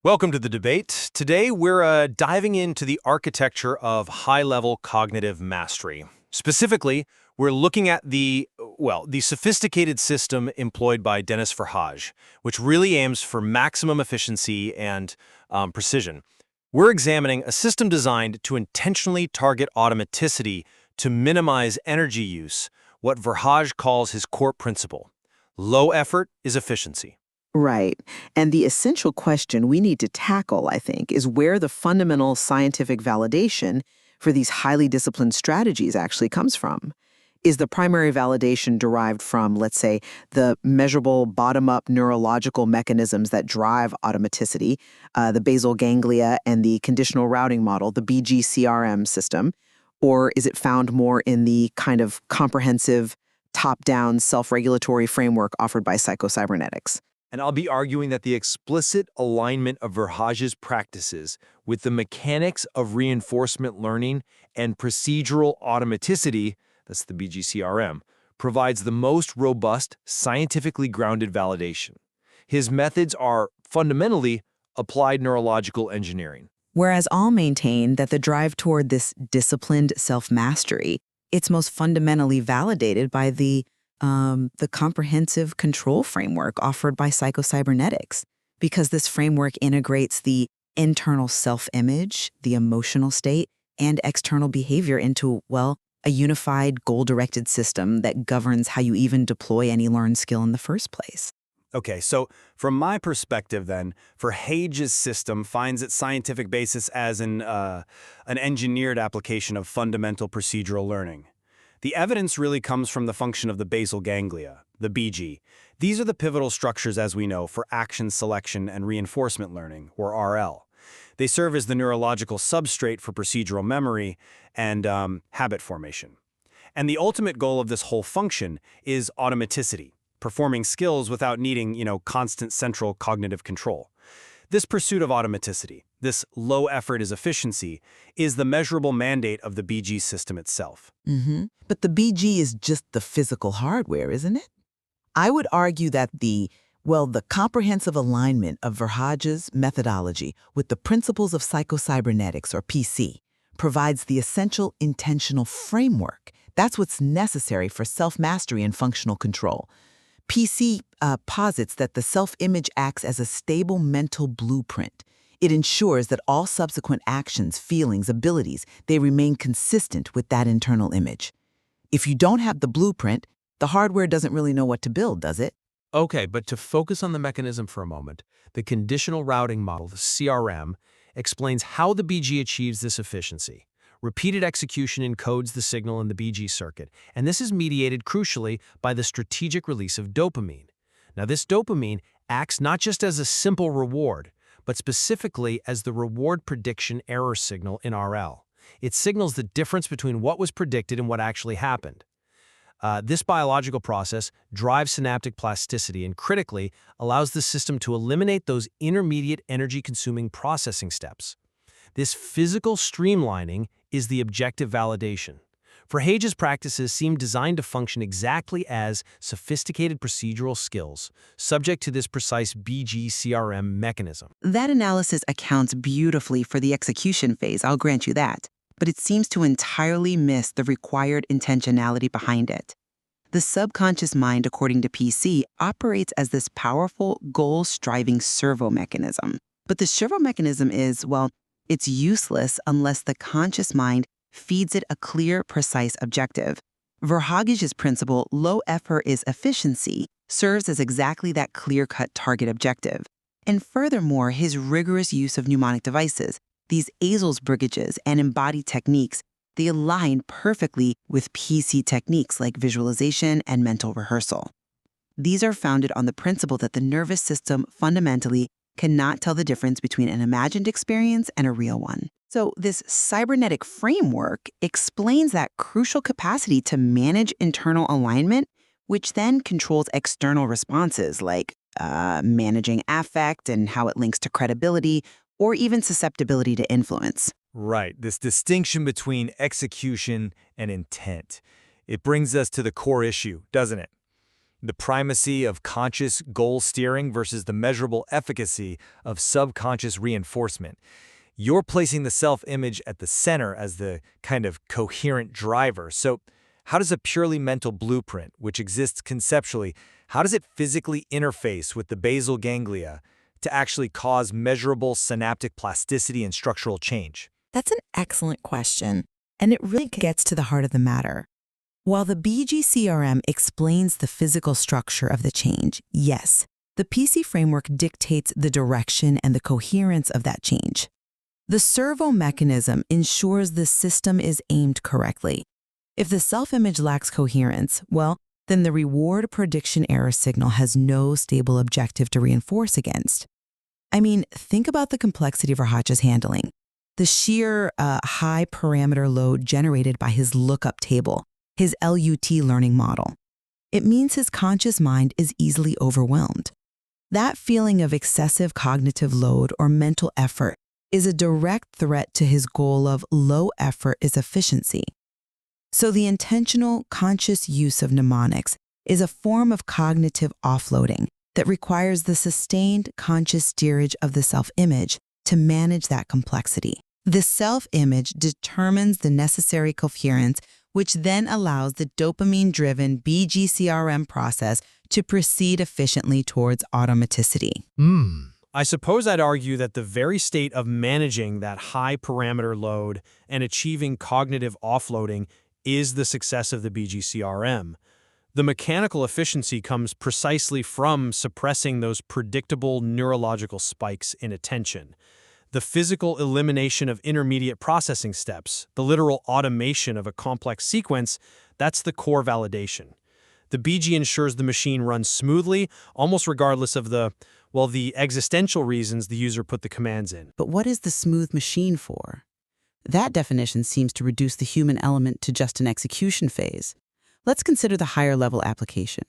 Welcome to the debate. Today, we're diving into the architecture of high-level cognitive mastery. Specifically, we're looking at the sophisticated system employed by Denis Verhaeghe, which really aims for maximum efficiency and precision. We're examining a system designed to intentionally target automaticity to minimize energy use, what Verhaeghe calls his core principle. Low effort is efficiency. Right. And the essential question we need to tackle, I think, is where the fundamental scientific validation for these highly disciplined strategies actually comes from. Is the primary validation derived from, let's say, the measurable bottom-up neurological mechanisms that drive automaticity, the basal ganglia and the conditional routing model, the BGCRM system? Or is it found more in the kind of comprehensive, top-down self-regulatory framework offered by psychocybernetics? And I'll be arguing that the explicit alignment of Verhaeghe's practices with the mechanics of reinforcement learning and procedural automaticity, that's the BGCRM, provides the most robust, scientifically grounded validation. His methods are fundamentally applied neurological engineering. Whereas all maintain that the drive toward this disciplined self-mastery, it's most fundamentally validated by the comprehensive control framework offered by psychocybernetics, because this framework integrates the internal self-image, the emotional state, and external behavior into, well, a unified goal-directed system that governs how you even deploy any learned skill in the first place. Okay, so from my perspective then, Verhaeghe's system finds its scientific basis as an engineered application of fundamental procedural learning. The evidence really comes from the function of the basal ganglia, the BG. These are the pivotal structures, as we know, for action selection and reinforcement learning, or RL. They serve as the neurological substrate for procedural memory and habit formation. And the ultimate goal of this whole function is automaticity, performing skills without needing, constant central cognitive control. This pursuit of automaticity, this low effort is efficiency, is the measurable mandate of the BG system itself. But the BG is just the physical hardware, isn't it? I would argue that the comprehensive alignment of Verhaeghe's methodology with the principles of psychocybernetics, or PC, provides the essential intentional framework. That's what's necessary for self-mastery and functional control. PC posits that the self-image acts as a stable mental blueprint. It ensures that all subsequent actions, feelings, abilities, they remain consistent with that internal image. If you don't have the blueprint, the hardware doesn't really know what to build, does it? Okay, but to focus on the mechanism for a moment, the conditional routing model, the CRM, explains how the BG achieves this efficiency. Repeated execution encodes the signal in the BG circuit, and this is mediated crucially by the strategic release of dopamine. Now, this dopamine acts not just as a simple reward, but specifically as the reward prediction error signal in RL. It signals the difference between what was predicted and what actually happened. This biological process drives synaptic plasticity and, critically, allows the system to eliminate those intermediate energy-consuming processing steps. This physical streamlining is the objective validation. Verhaeghe's practices seem designed to function exactly as sophisticated procedural skills, subject to this precise BG-CRM mechanism. That analysis accounts beautifully for the execution phase, I'll grant you that, but it seems to entirely miss the required intentionality behind it. The subconscious mind, according to PC, operates as this powerful, goal-striving servo mechanism. But the servo mechanism is, it's useless unless the conscious mind feeds it a clear, precise objective. Verhaeghe's principle, low effort is efficiency, serves as exactly that clear-cut target objective. And furthermore, his rigorous use of mnemonic devices, these Azelsbrügges and embodied techniques, they align perfectly with PC techniques like visualization and mental rehearsal. These are founded on the principle that the nervous system fundamentally cannot tell the difference between an imagined experience and a real one. So this cybernetic framework explains that crucial capacity to manage internal alignment, which then controls external responses like managing affect and how it links to credibility, or even susceptibility to influence. Right, this distinction between execution and intent. It brings us to the core issue, doesn't it? the primacy of conscious goal steering versus the measurable efficacy of subconscious reinforcement. You're placing the self-image at the center as the kind of coherent driver. So how does a purely mental blueprint, which exists conceptually, how does it physically interface with the basal ganglia to actually cause measurable synaptic plasticity and structural change? That's an excellent question, and it really gets to the heart of the matter. While the BGCRM explains the physical structure of the change, yes, the PC framework dictates the direction and the coherence of that change. The servo mechanism ensures the system is aimed correctly. If the self-image lacks coherence, well, then the reward prediction error signal has no stable objective to reinforce against. I mean, think about the complexity of Raja's handling. The sheer high parameter load generated by his lookup table, his LUT learning model. It means his conscious mind is easily overwhelmed. That feeling of excessive cognitive load or mental effort is a direct threat to his goal of low effort is efficiency. So the intentional, conscious use of mnemonics is a form of cognitive offloading that requires the sustained conscious steerage of the self-image to manage that complexity. The self-image determines the necessary coherence, which then allows the dopamine-driven BGCRM process to proceed efficiently towards automaticity. I suppose I'd argue that the very state of managing that high parameter load and achieving cognitive offloading is the success of the BGCRM. The mechanical efficiency comes precisely from suppressing those predictable neurological spikes in attention. The physical elimination of intermediate processing steps, the literal automation of a complex sequence, that's the core validation. The BG ensures the machine runs smoothly, almost regardless of the existential reasons the user put the commands in. But what is the smooth machine for? That definition seems to reduce the human element to just an execution phase. Let's consider the higher-level application.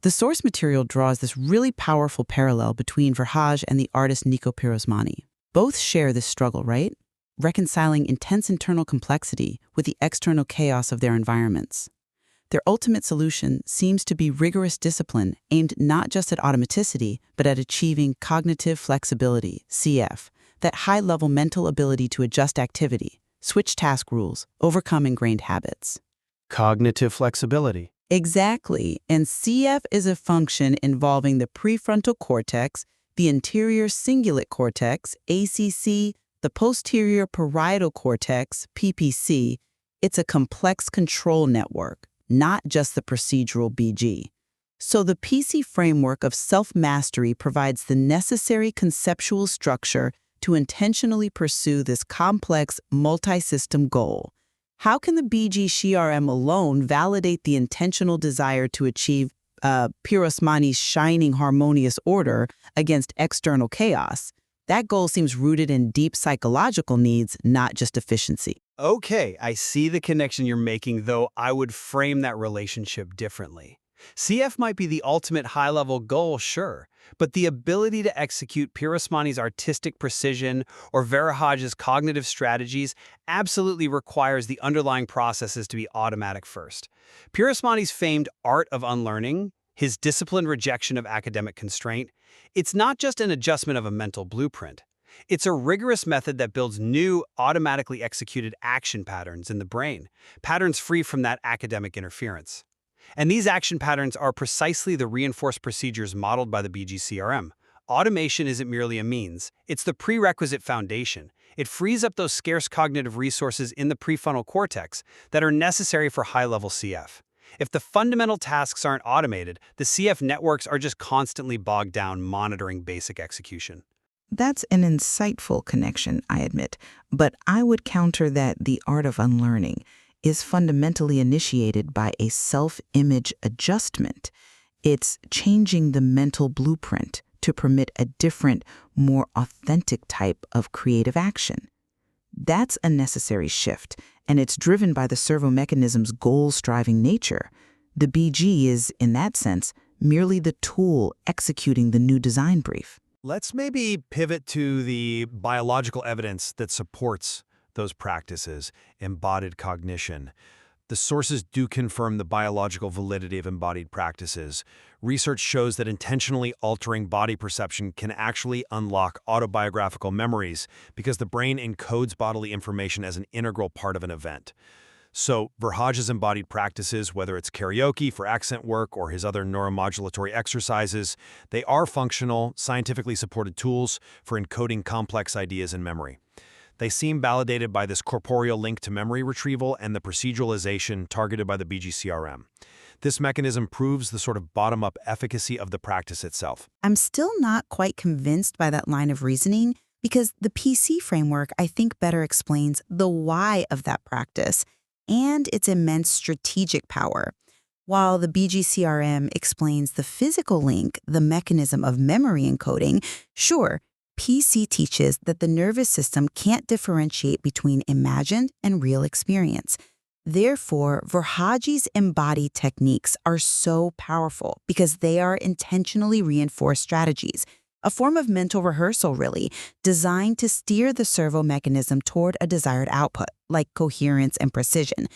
The source material draws this really powerful parallel between Verhage and the artist Nico Pirosmani. Both share this struggle, right? Reconciling intense internal complexity with the external chaos of their environments. Their ultimate solution seems to be rigorous discipline aimed not just at automaticity, but at achieving cognitive flexibility, CF, that high-level mental ability to adjust activity, switch task rules, overcome ingrained habits. Cognitive flexibility. Exactly, and CF is a function involving the prefrontal cortex, the anterior cingulate cortex, ACC, the posterior parietal cortex, PPC. It's a complex control network, not just the procedural BG. So the PC framework of self-mastery provides the necessary conceptual structure to intentionally pursue this complex multi-system goal. How can the BG-CRM alone validate the intentional desire to achieve Pirosmani's shining harmonious order against external chaos? That goal seems rooted in deep psychological needs, not just efficiency. Okay, I see the connection you're making, though I would frame that relationship differently. CF might be the ultimate high-level goal, sure, but the ability to execute Pirosmani's artistic precision or Verhage's cognitive strategies absolutely requires the underlying processes to be automatic first. Pirosmani's famed art of unlearning, his disciplined rejection of academic constraint, it's not just an adjustment of a mental blueprint. It's a rigorous method that builds new, automatically executed action patterns in the brain, patterns free from that academic interference. And these action patterns are precisely the reinforced procedures modeled by the BGCRM. Automation isn't merely a means, it's the prerequisite foundation. It frees up those scarce cognitive resources in the prefrontal cortex that are necessary for high-level CF. If the fundamental tasks aren't automated, the CF networks are just constantly bogged down monitoring basic execution. That's an insightful connection, I admit, but I would counter that the art of unlearning is fundamentally initiated by a self-image adjustment. It's changing the mental blueprint to permit a different, more authentic type of creative action. That's a necessary shift, and it's driven by the servo mechanism's goal-striving nature. The BG is, in that sense, merely the tool executing the new design brief. Let's maybe pivot to the biological evidence that supports those practices, embodied cognition. The sources do confirm the biological validity of embodied practices. Research shows that intentionally altering body perception can actually unlock autobiographical memories because the brain encodes bodily information as an integral part of an event. So, Verhage's embodied practices, whether it's karaoke for accent work or his other neuromodulatory exercises, they are functional, scientifically supported tools for encoding complex ideas in memory. They seem validated by this corporeal link to memory retrieval and the proceduralization targeted by the BGCRM. This mechanism proves the sort of bottom-up efficacy of the practice itself. I'm still not quite convinced by that line of reasoning because the PC framework, I think, better explains the why of that practice and its immense strategic power. While the BGCRM explains the physical link, the mechanism of memory encoding, sure, PC teaches that the nervous system can't differentiate between imagined and real experience. Therefore, Verhage's embodied techniques are so powerful because they are intentionally reinforced strategies, a form of mental rehearsal, really, designed to steer the servo mechanism toward a desired output, like coherence and precision.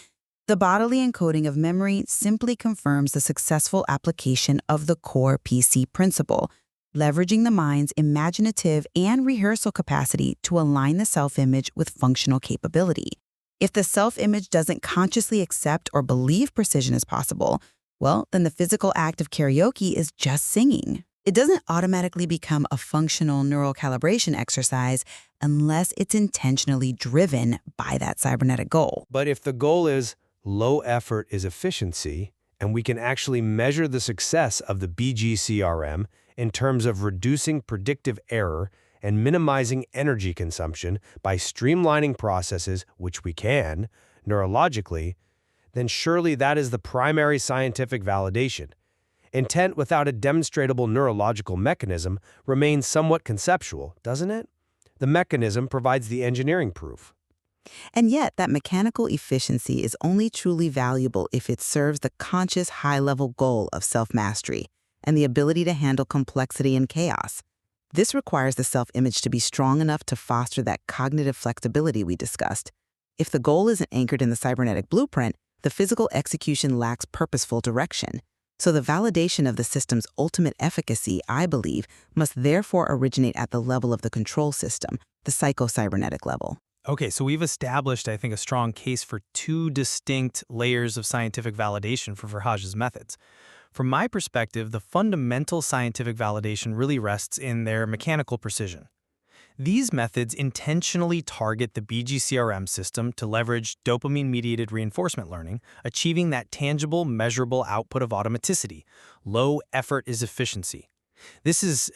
The bodily encoding of memory simply confirms the successful application of the core PC principle, leveraging the mind's imaginative and rehearsal capacity to align the self-image with functional capability. If the self-image doesn't consciously accept or believe precision is possible, well, then the physical act of karaoke is just singing. It doesn't automatically become a functional neural calibration exercise unless it's intentionally driven by that cybernetic goal. But if the goal is low effort is efficiency, and we can actually measure the success of the BGCRM in terms of reducing predictive error and minimizing energy consumption by streamlining processes, which we can, neurologically, then surely that is the primary scientific validation. Intent without a demonstrable neurological mechanism remains somewhat conceptual, doesn't it? The mechanism provides the engineering proof. And yet, that mechanical efficiency is only truly valuable if it serves the conscious high-level goal of self-mastery and the ability to handle complexity and chaos. This requires the self-image to be strong enough to foster that cognitive flexibility we discussed. If the goal isn't anchored in the cybernetic blueprint, the physical execution lacks purposeful direction. So the validation of the system's ultimate efficacy, I believe, must therefore originate at the level of the control system, the psycho-cybernetic level. Okay, so we've established, I think, a strong case for two distinct layers of scientific validation for Verhage's methods. From my perspective, the fundamental scientific validation really rests in their mechanical precision. These methods intentionally target the BGCRM system to leverage dopamine-mediated reinforcement learning, achieving that tangible, measurable output of automaticity. Low effort is efficiency. This is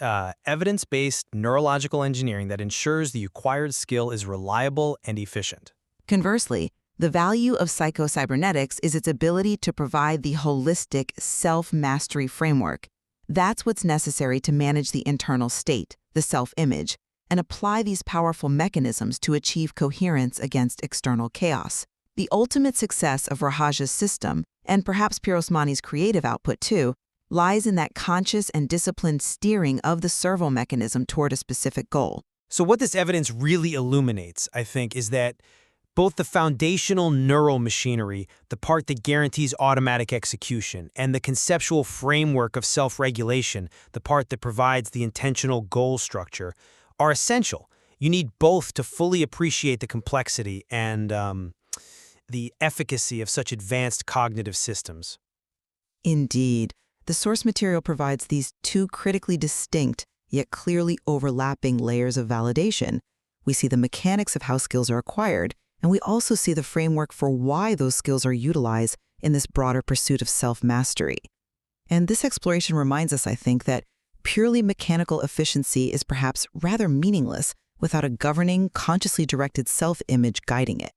evidence-based neurological engineering that ensures the acquired skill is reliable and efficient. Conversely, the value of psycho-cybernetics is its ability to provide the holistic self-mastery framework. That's what's necessary to manage the internal state, the self-image, and apply these powerful mechanisms to achieve coherence against external chaos. The ultimate success of Verhage's system, and perhaps Pirosmani's creative output too, lies in that conscious and disciplined steering of the servo mechanism toward a specific goal. So what this evidence really illuminates, I think, is that both the foundational neural machinery, the part that guarantees automatic execution, and the conceptual framework of self-regulation, the part that provides the intentional goal structure, are essential. You need both to fully appreciate the complexity and the efficacy of such advanced cognitive systems. Indeed, the source material provides these two critically distinct, yet clearly overlapping layers of validation. We see the mechanics of how skills are acquired, and we also see the framework for why those skills are utilized in this broader pursuit of self-mastery. And this exploration reminds us, I think, that purely mechanical efficiency is perhaps rather meaningless without a governing, consciously directed self-image guiding it.